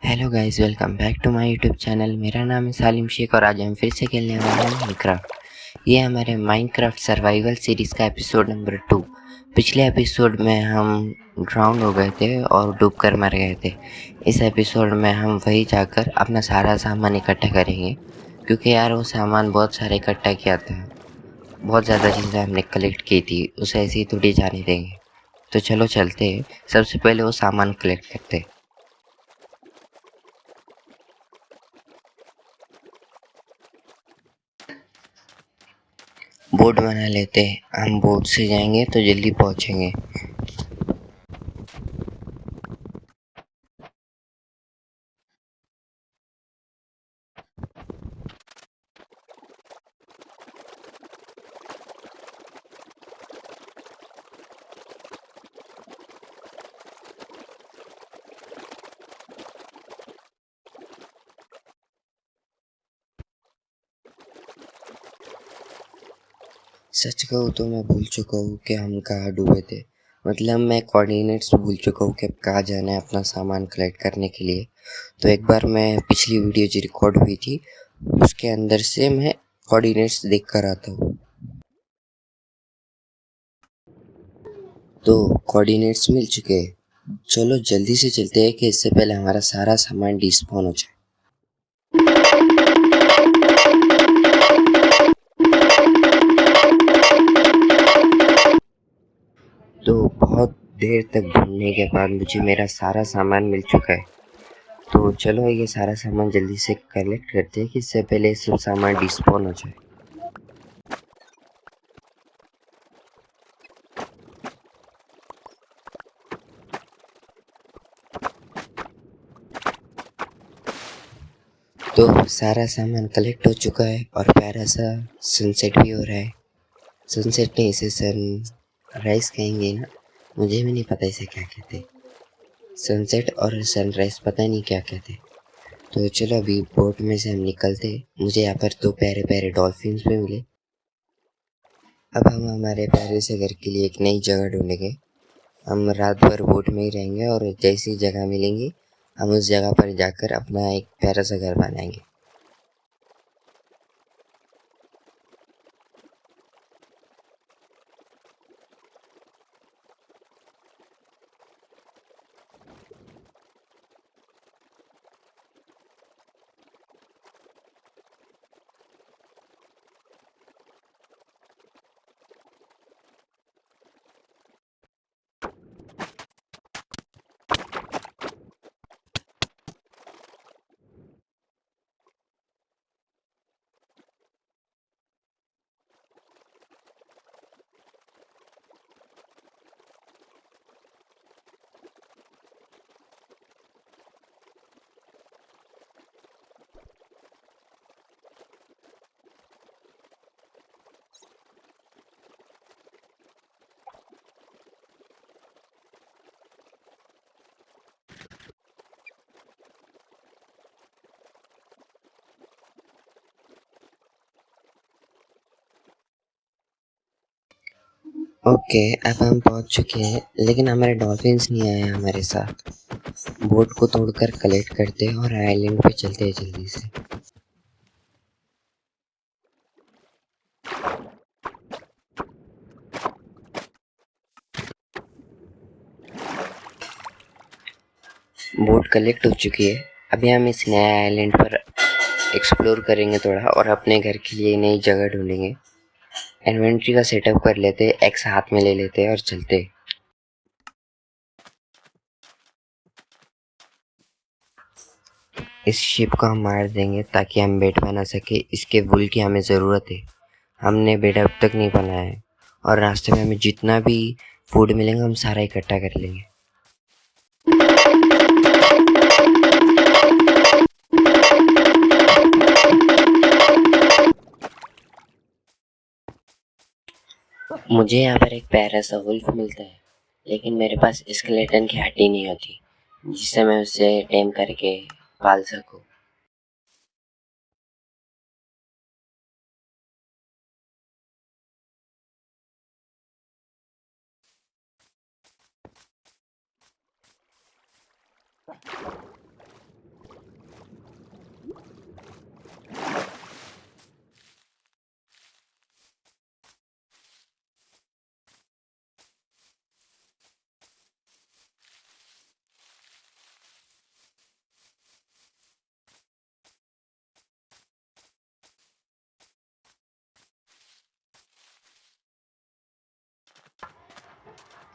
Hello guys, welcome back to my YouTube channel. मेरा नाम है सालिम शेख और आज हम फिर से खेलने वाले हैं माइनक्राफ्ट। ये हमारे माइनक्राफ्ट सर्वाइवल सीरीज़ का एपिसोड नंबर 2। पिछले एपिसोड में हम ड्राउन हो गए थे और डूब कर मर गए थे। इस एपिसोड में हम वही जाकर अपना सारा सामान इकट्ठा करेंगे, क्योंकि यार वो सामान बहुत सारे इकट्ठा किया था। बहुत ज़्यादा चीज़ें हमने कलेक्ट की थी, उसे ऐसे ही थोड़ी जाने देंगे। तो चलो चलते हैं, सबसे पहले वो सामान कलेक्ट करते हैं। बोट बना लेते हैं, हम बोट से जाएंगे तो जल्दी पहुंचेंगे। सच कहूँ तो मैं भूल चुका हूँ कि हम कहाँ डूबे थे। मतलब मैं कोऑर्डिनेट्स भूल चुका हूँ कि अब कहाँ जाना है अपना सामान कलेक्ट करने के लिए। तो एक बार मैं पिछली वीडियो जो रिकॉर्ड हुई थी उसके अंदर से मैं कोऑर्डिनेट्स देख कर आता हूँ। तो कोऑर्डिनेट्स मिल चुके हैं, चलो जल्दी से चलते हैं कि इससे पहले हमारा सारा सामान डिस्पॉन हो जाए। तो बहुत देर तक ढूंढने के बाद मुझे मेरा सारा सामान मिल चुका है। तो चलो ये सारा सामान जल्दी से कलेक्ट करते हैं कि इससे पहले सब सामान डिस्पॉन हो जाए। तो सारा सामान कलेक्ट हो चुका है और प्यारा सा सनसेट भी हो रहा है। सनसेट नहीं, इसे सनराइज कहेंगे ना, मुझे भी नहीं पता इसे क्या कहते। सनसेट और सनराइज पता नहीं क्या कहते। तो चलो अभी बोट में से हम निकलते। मुझे यहाँ पर दो प्यारे प्यारे डॉल्फिन्स भी मिले। अब हम हमारे प्यारे से घर के लिए एक नई जगह ढूंढेंगे। हम रात भर बोट में ही रहेंगे और जैसी जगह मिलेंगी हम उस जगह पर जाकर अपना एक प्यारा सा घर बनाएंगे। ओके, अब हम पहुंच चुके हैं, लेकिन हमारे डॉल्फिन्स नहीं आए हमारे साथ। बोट को तोड़कर कलेक्ट करते हैं और आइलैंड पे चलते हैं जल्दी से। बोट कलेक्ट हो चुकी है। अभी हम इस नए आइलैंड पर एक्सप्लोर करेंगे थोड़ा और अपने घर के लिए नई जगह ढूंढेंगे। इन्वेंट्री का सेटअप कर लेते, एक्स हाथ में ले लेते और चलते। इस शिप को हम मार देंगे ताकि हम बेड बना सके। इसके वुल की हमें ज़रूरत है। हमने बेड अब तक नहीं बनाया है और रास्ते में हमें जितना भी फूड मिलेगा हम सारा इकट्ठा कर लेंगे। मुझे यहाँ पर एक प्यारा सा वुल्फ मिलता है, लेकिन मेरे पास स्केलेटन की हड्डी नहीं होती जिससे मैं उसे टेम करके पाल सकूं।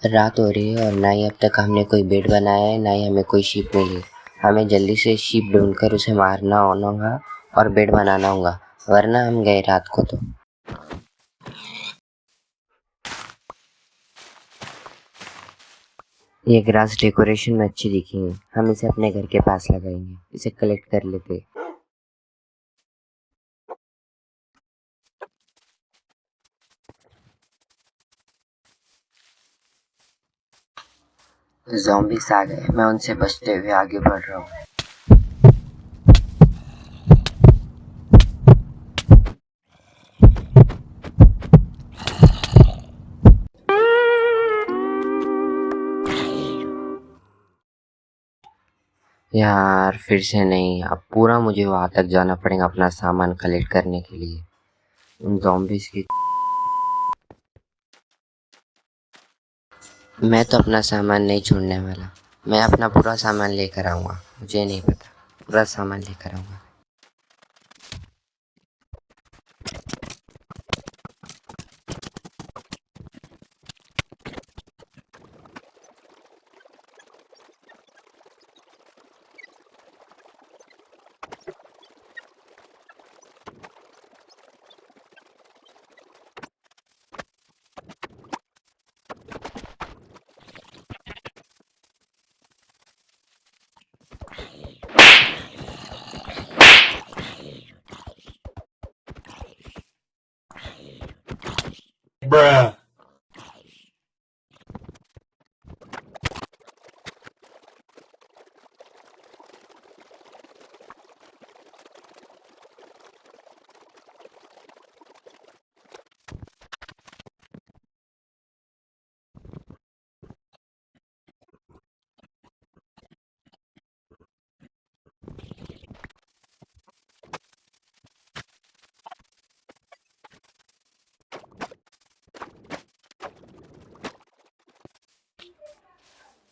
रात हो रही है और ना ही अब तक हमने कोई बेड बनाया है, ना ही हमें कोई शीप मिली। हमें जल्दी से शीप ढूंढकर उसे मारना होगा और बेड बनाना होगा, वरना हम गए रात को तो। ये ग्रास डेकोरेशन में अच्छी दिखेंगी, हम इसे अपने घर के पास लगाएंगे। इसे कलेक्ट कर लेते। ज़ॉम्बीज़ आ गए, मैं उनसे बचते हुए आगे बढ़ रहा हूँ। यार फिर से नहीं, अब पूरा मुझे वहां तक जाना पड़ेगा अपना सामान कलेक्ट करने के लिए। उन ज़ॉम्बीज़ की मैं तो अपना सामान नहीं छोड़ने वाला। मैं अपना पूरा सामान लेकर आऊँगा, मुझे नहीं पता, पूरा सामान लेकर आऊँगा। Bruh.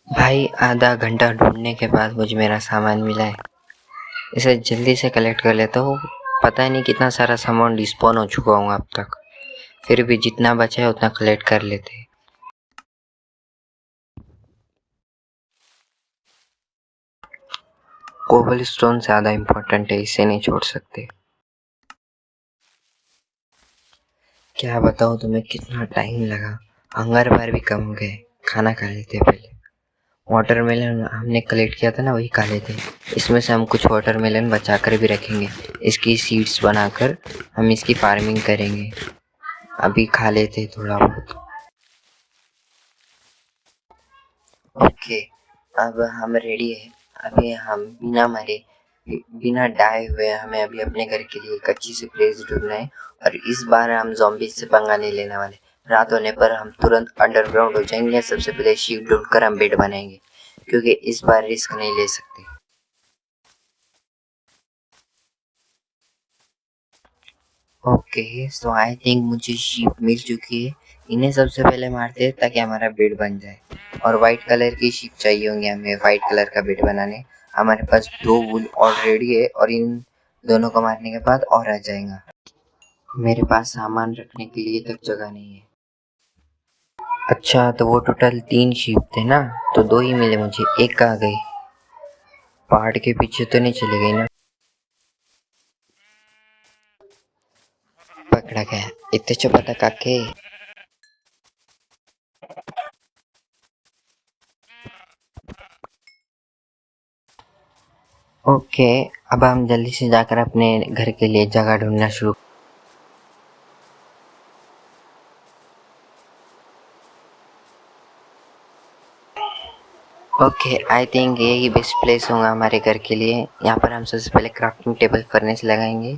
भाई आधा घंटा ढूंढने के बाद मुझे मेरा सामान मिला है। इसे जल्दी से कलेक्ट कर लेता हूँ। पता नहीं कितना सारा सामान डिस्पोन हो चुका हूँ अब तक, फिर भी जितना बचा है उतना कलेक्ट कर लेते। कोबल स्टोन ज़्यादा इम्पोर्टेंट है, इसे नहीं छोड़ सकते। क्या बताऊँ तुम्हें कितना टाइम लगा, हंगर बार भी कम हो गए। खाना खा लेते पहले। वाटरमेलन हमने कलेक्ट किया था ना, वही खा लेते। इसमें से हम कुछ वाटरमेलन बचा कर भी रखेंगे, इसकी सीड्स बनाकर हम इसकी फार्मिंग करेंगे। अभी खा लेते थोड़ा बहुत। ओके, अब हम रेडी है। अभी हम बिना मरे, बिना डाए हुए हमें अभी अपने घर के लिए एक अच्छी सी प्लेस ढूंढना है। और इस बार हम ज़ॉम्बीज़ से पंगा नहीं लेने वाले। रात होने पर हम तुरंत अंडरग्राउंड हो जाएंगे। सबसे पहले शीप ढूंढकर हम बेड बनाएंगे, क्योंकि इस बार रिस्क नहीं ले सकते। ओके, सो आई थिंक मुझे शीप मिल चुकी है। इन्हें सबसे पहले मारते हैं ताकि हमारा बेड बन जाए। और वाइट कलर की शीप चाहिए होंगी हमें वाइट कलर का बेड बनाने। हमारे पास 2 वुल ऑलरेडी है और इन दोनों को मारने के बाद और आ जाएगा। मेरे पास सामान रखने के लिए तक जगह नहीं है। अच्छा, तो वो टोटल 3 शीप थे ना, तो 2 ही मिले मुझे, एक कहाँ गई? पहाड़ के पीछे तो नहीं चली गई ना? पकड़ा गया, इतने चुप काके। ओके, अब हम जल्दी से जाकर अपने घर के लिए जगह ढूंढना शुरू। ओके, आई थिंक ये ही बेस्ट प्लेस होगा हमारे घर के लिए। यहाँ पर हम सबसे पहले क्राफ्टिंग टेबल फर्नेस लगाएंगे।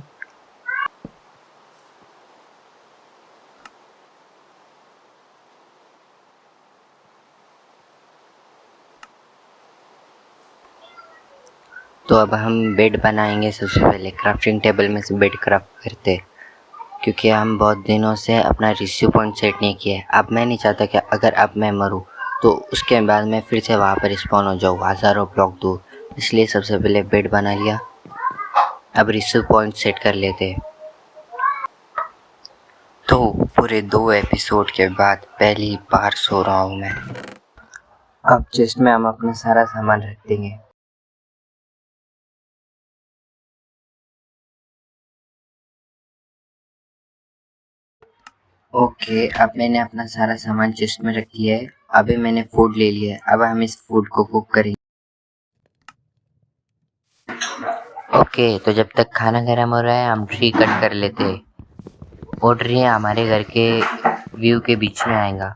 तो अब हम बेड बनाएंगे। सबसे पहले क्राफ्टिंग टेबल में से बेड क्राफ्ट करते, क्योंकि हम बहुत दिनों से अपना रिस्यू पॉइंट सेट नहीं किया है। अब मैं नहीं चाहता कि अगर अब मैं मरूँ तो उसके बाद मैं फिर से वहाँ पर स्पॉन हो जाऊँ हज़ारों ब्लॉक दूर। इसलिए सबसे पहले बेड बना लिया। अब रिस्यू पॉइंट सेट कर लेते हैं। तो पूरे 2 एपिसोड के बाद पहली बार सो रहा हूँ मैं। अब चेस्ट में हम अपना सारा सामान रख देंगे। ओके, अब मैंने अपना सारा सामान चेस्ट में रख दिया है। अभी मैंने फूड ले लिया है। अब हम इस फूड को कुक करेंगे। ओके, तो जब तक खाना गर्म हो रहा है हम ट्री कट कर लेते हैं। वो ट्री हमारे घर के व्यू के बीच में आएगा।